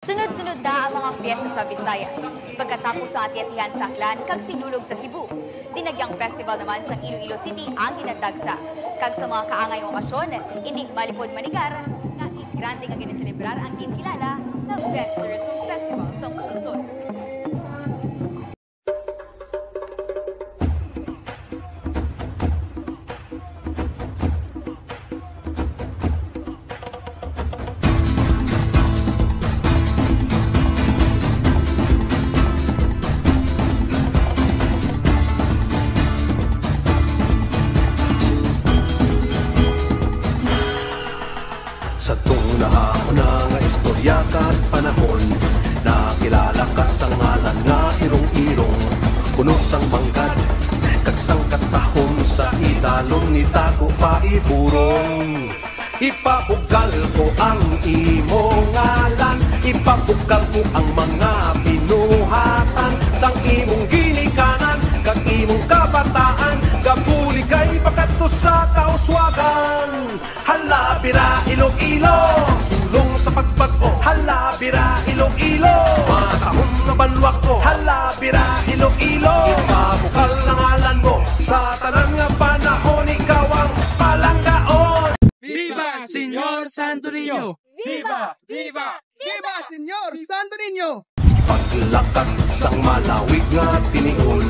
Sunod-sunod na ang mga piyesta sa Visayas. Pagkatapos sa ati-atihan sa Aklan, kag sinulog sa Cebu. Dinagyang festival naman sa Iloilo City ang ginatagsa. Kag sa mga kaangay okasyon, hindi malipod manigar, nga grande nga giniselebrar ang ginkilala na Besters Festival sa Pugsod. Sa tuna-una nga istorya kat panahon, nakilala ka sa ngalan nga irong-irong, puno sang manggad, kag sang katahom sa idalon ni Tago pa iburong. Ipapugal ko ang imo ngalan, ipapugal ko ang mga binuhatan, sang imong ginikanan, kag imong kabataan, gabuli kay pakato sa kauswagan. Halabira Iloilo, sulong sa pagbago. Halabira Iloilo, matahong na banwak ko. Halabira Iloilo, ipabukal na ngalan mo, sa tanan nga panahon ikaw ang palanggaon. ¡Viva, Señor Santo Niño! ¡Viva! ¡Viva! ¡Viva, Señor Santo Niño! Paglakad sang malawig nga tinion,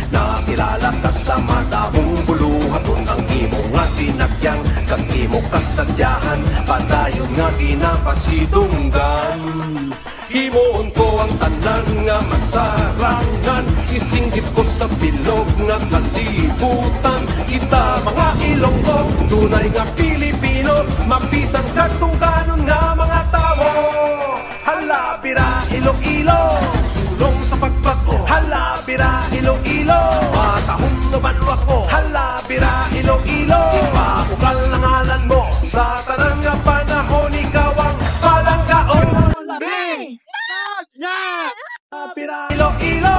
nakilala ka sa madahong buluhaton, ang imo nga tinagyang kag imo kasadyahan, padayon nga ginapasidunggan. Himuon ko ang tanan nga masarangan, isinggit ko sa bilog nga kalibutan. Kita mga Ilonggo, tunay nga Pilipino, mabisan katungkanon nga mga tao. Halabira Iloilo, sulong sa pagbago. Halabira Iloilo, matahong na banwak ko. Halabira Iloilo, ipabukal na ngalan mo, sa tanang nga panahon ikaw ang palanggaon. Halabira Iloilo,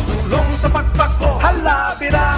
sulong sa pagbago. Halabira